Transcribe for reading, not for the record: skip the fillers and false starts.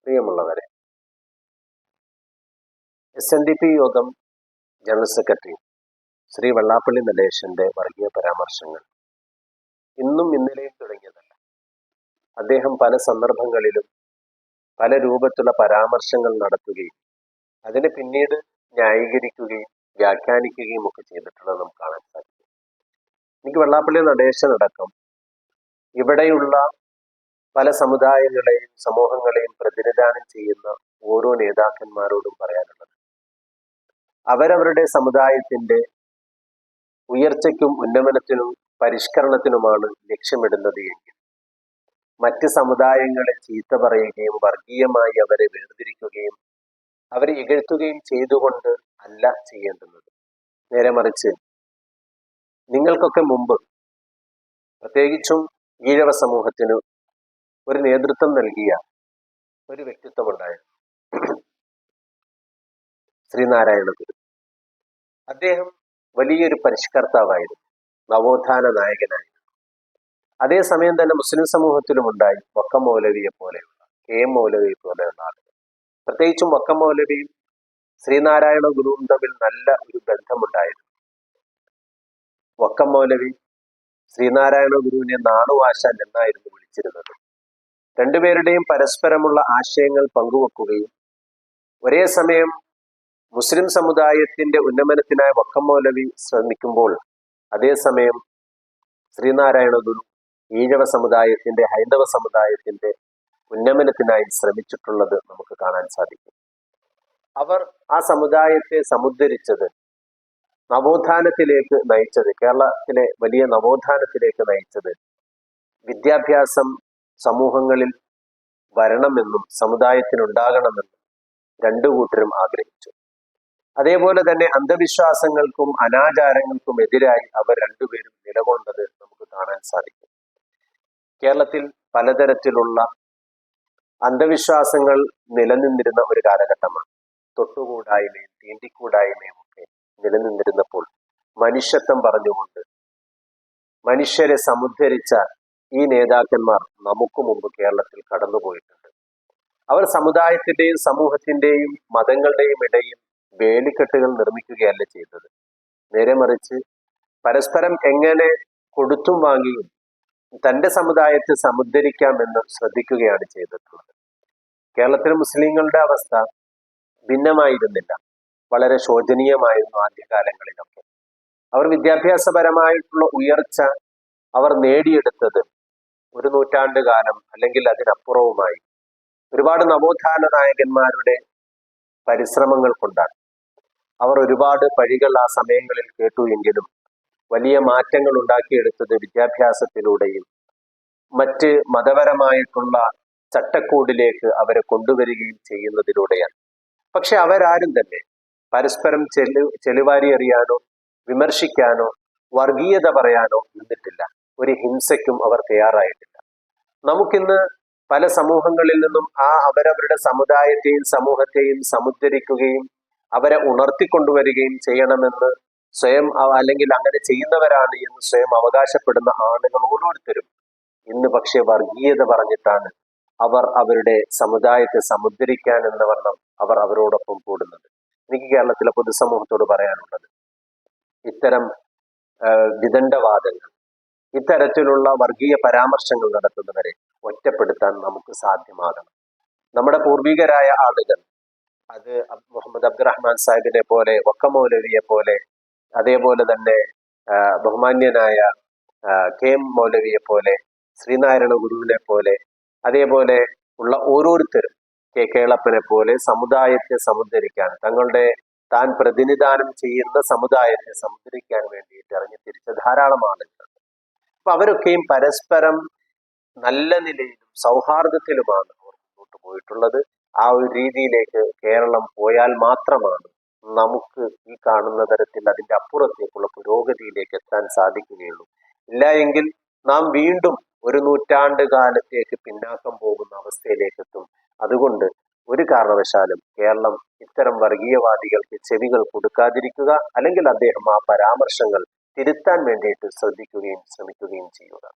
പ്രിയമുള്ളവരെ, SNDP യോഗം general secretary Shri Vellappally നടേശന്റെ വർഗീയ പരാമർശങ്ങൾ ഇന്നും ഇന്നലെയും തുടങ്ങിയതല്ല. അദ്ദേഹം പല സന്ദർഭങ്ങളിലും പല രൂപത്തിലുള്ള പരാമർശങ്ങൾ നടത്തുകയും അതിനെ പിന്നീട് ന്യായീകരിക്കുകയും വ്യാഖ്യാനിക്കുകയും ഒക്കെ ചെയ്തിട്ടുള്ളത് നമുക്ക് കാണാൻ സാധിക്കും. എനിക്ക് വെള്ളാപ്പള്ളി നടേശനടക്കം ഇവിടെയുള്ള പല സമുദായങ്ങളെയും സമൂഹങ്ങളെയും പ്രതിനിധാനം ചെയ്യുന്ന ഓരോ നേതാക്കന്മാരോടും പറയാനുള്ളത്, അവരവരുടെ സമുദായത്തിന്റെ ഉയർച്ചയ്ക്കും ഉന്നമനത്തിനും പരിഷ്കരണത്തിനുമാണ് ലക്ഷ്യമിടുന്നത് എങ്കിൽ മറ്റ് സമുദായങ്ങളെ ചീത്ത പറയുകയും വർഗീയമായി അവരെ വേർതിരിക്കുകയും അവരെ ഇകഴ്ത്തുകയും ചെയ്തുകൊണ്ട് അല്ല ചെയ്യേണ്ടുന്നത്. നേരെ മറിച്ച് നിങ്ങൾക്കൊക്കെ മുമ്പ് പ്രത്യേകിച്ചും ഈഴവ സമൂഹത്തിന് ഒരു നേതൃത്വം നൽകിയ ഒരു വ്യക്തിത്വമുണ്ടായിരുന്നു, ശ്രീനാരായണ ഗുരു. അദ്ദേഹം വലിയൊരു പരിഷ്കർത്താവായിരുന്നു, നവോത്ഥാന നായകനായിരുന്നു. അതേസമയം തന്നെ മുസ്ലിം സമൂഹത്തിലും ഉണ്ടായി വക്കം മൗലവിയെ പോലെയുള്ള, KM മൗലവിയെ പോലെയുള്ള ആളുകൾ. പ്രത്യേകിച്ചും വക്കം മൗലവിയും ശ്രീനാരായണ ഗുരുവും തമ്മിൽ നല്ല ഒരു ബന്ധമുണ്ടായിരുന്നു. വക്കം മൗലവി ശ്രീനാരായണ ഗുരുവിനെ നാണുവാശാൻ എന്നായിരുന്നു വിളിച്ചിരുന്നത്. രണ്ടുപേരുടെയും പരസ്പരമുള്ള ആശയങ്ങൾ പങ്കുവെക്കുകയും ഒരേ സമയം മുസ്ലിം സമുദായത്തിന്റെ ഉന്നമനത്തിനായി വക്കം മൗലവി ശ്രമിക്കുമ്പോൾ അതേസമയം ശ്രീനാരായണ ഗുരു ഈഴവ സമുദായത്തിന്റെ, ഹൈന്ദവ സമുദായത്തിന്റെ ഉന്നമനത്തിനായി ശ്രമിച്ചിട്ടുള്ളത് നമുക്ക് കാണാൻ സാധിക്കും. അവർ ആ സമുദായത്തെ സമുദ്ധരിച്ചത്, നവോത്ഥാനത്തിലേക്ക് നയിച്ചത്, കേരളത്തിലെ വലിയ നവോത്ഥാനത്തിലേക്ക് നയിച്ചത് വിദ്യാഭ്യാസം സമൂഹങ്ങളിൽ വരണമെന്നും സമുദായത്തിനുണ്ടാകണമെന്നും രണ്ടു കൂട്ടരും ആഗ്രഹിച്ചു. അതേപോലെ തന്നെ അന്ധവിശ്വാസങ്ങൾക്കും അനാചാരങ്ങൾക്കും എതിരായി അവർ രണ്ടുപേരും നിലകൊണ്ടത് നമുക്ക് കാണാൻ സാധിക്കും. കേരളത്തിൽ പലതരത്തിലുള്ള അന്ധവിശ്വാസങ്ങൾ നിലനിന്നിരുന്ന ഒരു കാലഘട്ടമാണ്. തൊട്ടുകൂടായ്മയും തീണ്ടിക്കൂടായ്മയും ഒക്കെ നിലനിന്നിരുന്നപ്പോൾ മനുഷ്യത്വം പറഞ്ഞുകൊണ്ട് മനുഷ്യരെ സമുദ്ധരിച്ച ഈ നേതാക്കന്മാർ നമുക്ക് മുമ്പ് കേരളത്തിൽ കടന്നുപോയിട്ടുണ്ട്. അവർ സമുദായത്തിന്റെയും സമൂഹത്തിന്റെയും മതങ്ങളുടെയും ഇടയിൽ വേലിക്കെട്ടുകൾ നിർമ്മിക്കുകയല്ല ചെയ്തത്. നേരെ മറിച്ച് പരസ്പരം എങ്ങനെ കൊടുത്തും വാങ്ങിയും തന്റെ സമുദായത്തെ സമുദ്ധരിക്കാമെന്ന് ശ്രദ്ധിക്കുകയാണ് ചെയ്തിട്ടുള്ളത്. കേരളത്തിലെ മുസ്ലിങ്ങളുടെ അവസ്ഥ ഭിന്നമായിരുന്നില്ല, വളരെ ശോചനീയമായിരുന്നു ആദ്യകാലങ്ങളിലൊക്കെ. അവർ വിദ്യാഭ്യാസപരമായിട്ടുള്ള ഉയർച്ച അവർ നേടിയെടുത്തത് ഒരു നൂറ്റാണ്ട് കാലം അല്ലെങ്കിൽ അതിനപ്പുറവുമായി ഒരുപാട് നവോത്ഥാന നായകന്മാരുടെ പരിശ്രമങ്ങൾ കൊണ്ടാണ്. അവർ ഒരുപാട് പഴികൾ ആ സമയങ്ങളിൽ കേട്ടു എങ്കിലും വലിയ മാറ്റങ്ങൾ ഉണ്ടാക്കിയെടുത്തത് വിദ്യാഭ്യാസത്തിലൂടെയും മറ്റ് മതപരമായിട്ടുള്ള ചട്ടക്കൂടിലേക്ക് അവരെ കൊണ്ടുവരികയും ചെയ്യുന്നതിലൂടെയാണ്. പക്ഷെ അവരാരും തന്നെ പരസ്പരം ചെളിവാരി എറിയാനോ വിമർശിക്കാനോ വർഗീയത പറയാനോ നിന്നിട്ടില്ല. ഒരു ഹിംസയ്ക്കും അവർ തയ്യാറായിട്ടില്ല. നമുക്കിന്ന് പല സമൂഹങ്ങളിൽ നിന്നും അവരവരുടെ സമുദായത്തെയും സമൂഹത്തെയും സമുദ്ധരിക്കുകയും അവരെ ഉണർത്തിക്കൊണ്ടുവരികയും ചെയ്യണമെന്ന് സ്വയം, അല്ലെങ്കിൽ അങ്ങനെ ചെയ്യുന്നവരാണ് എന്ന് സ്വയം അവകാശപ്പെടുന്ന ആളുകൾ ഓരോരുത്തരും ഇന്ന് പക്ഷെ വർഗീയത പറഞ്ഞിട്ടാണ് അവർ അവരുടെ സമുദായത്തെ സമുദ്ധരിക്കാൻ എന്ന വണ്ണം അവർ അവരോടൊപ്പം കൂടുന്നത്. എനിക്ക് കേരളത്തിലെ പൊതുസമൂഹത്തോട് പറയാനുള്ളത്, ഇത്തരം വിദണ്ഡവാദങ്ങൾ, ഇത്തരത്തിലുള്ള വർഗീയ പരാമർശങ്ങൾ നടത്തുന്നവരെ ഒറ്റപ്പെടുത്താൻ നമുക്ക് സാധ്യമാകണം. നമ്മുടെ പൂർവികരായ ആളുകൾ, അത് മുഹമ്മദ് അബ്ദുറഹ്മാൻ സാഹിബിനെ പോലെ, വക്കം മൗലവിയെ പോലെ, അതേപോലെ തന്നെ ബഹുമാന്യനായ KM മൗലവിയെ പോലെ, ശ്രീനാരായണ ഗുരുവിനെ പോലെ, അതേപോലെ ഉള്ള ഓരോരുത്തരും, കേളപ്പനെ പോലെ സമുദായത്തെ സമുദ്ധരിക്കാൻ, താൻ പ്രതിനിധാനം ചെയ്യുന്ന സമുദായത്തെ സമുദ്ധരിക്കാൻ വേണ്ടിയിട്ട് ഇറങ്ങി തിരിച്ച ധാരാളം ആളുകളുണ്ട്. അപ്പൊ അവരൊക്കെയും പരസ്പരം നല്ല നിലയിലും സൗഹാർദ്ദത്തിലുമാണ് അവർ മുന്നോട്ട് പോയിട്ടുള്ളത്. ആ ഒരു രീതിയിലേക്ക് കേരളം പോയാൽ മാത്രമാണ് നമുക്ക് ഈ കാണുന്ന തരത്തിൽ അതിന്റെ അപ്പുറത്തേക്കുള്ള പുരോഗതിയിലേക്ക് എത്താൻ സാധിക്കുകയുള്ളൂ. ഇല്ല എങ്കിൽ നാം വീണ്ടും ഒരു നൂറ്റാണ്ട് കാലത്തേക്ക് പിന്നാക്കം പോകുന്ന അവസ്ഥയിലേക്ക് എത്തും. അതുകൊണ്ട് ഒരു കാരണവശാലും കേരളം ഇത്തരം വർഗീയവാദികൾക്ക് ചെവികൾ കൊടുക്കാതിരിക്കുക, അല്ലെങ്കിൽ അദ്ദേഹം ആ പരാമർശങ്ങൾ തിരുത്താൻ വേണ്ടിയിട്ട് ശ്രദ്ധിക്കുകയും ശ്രമിക്കുകയും ചെയ്യുക.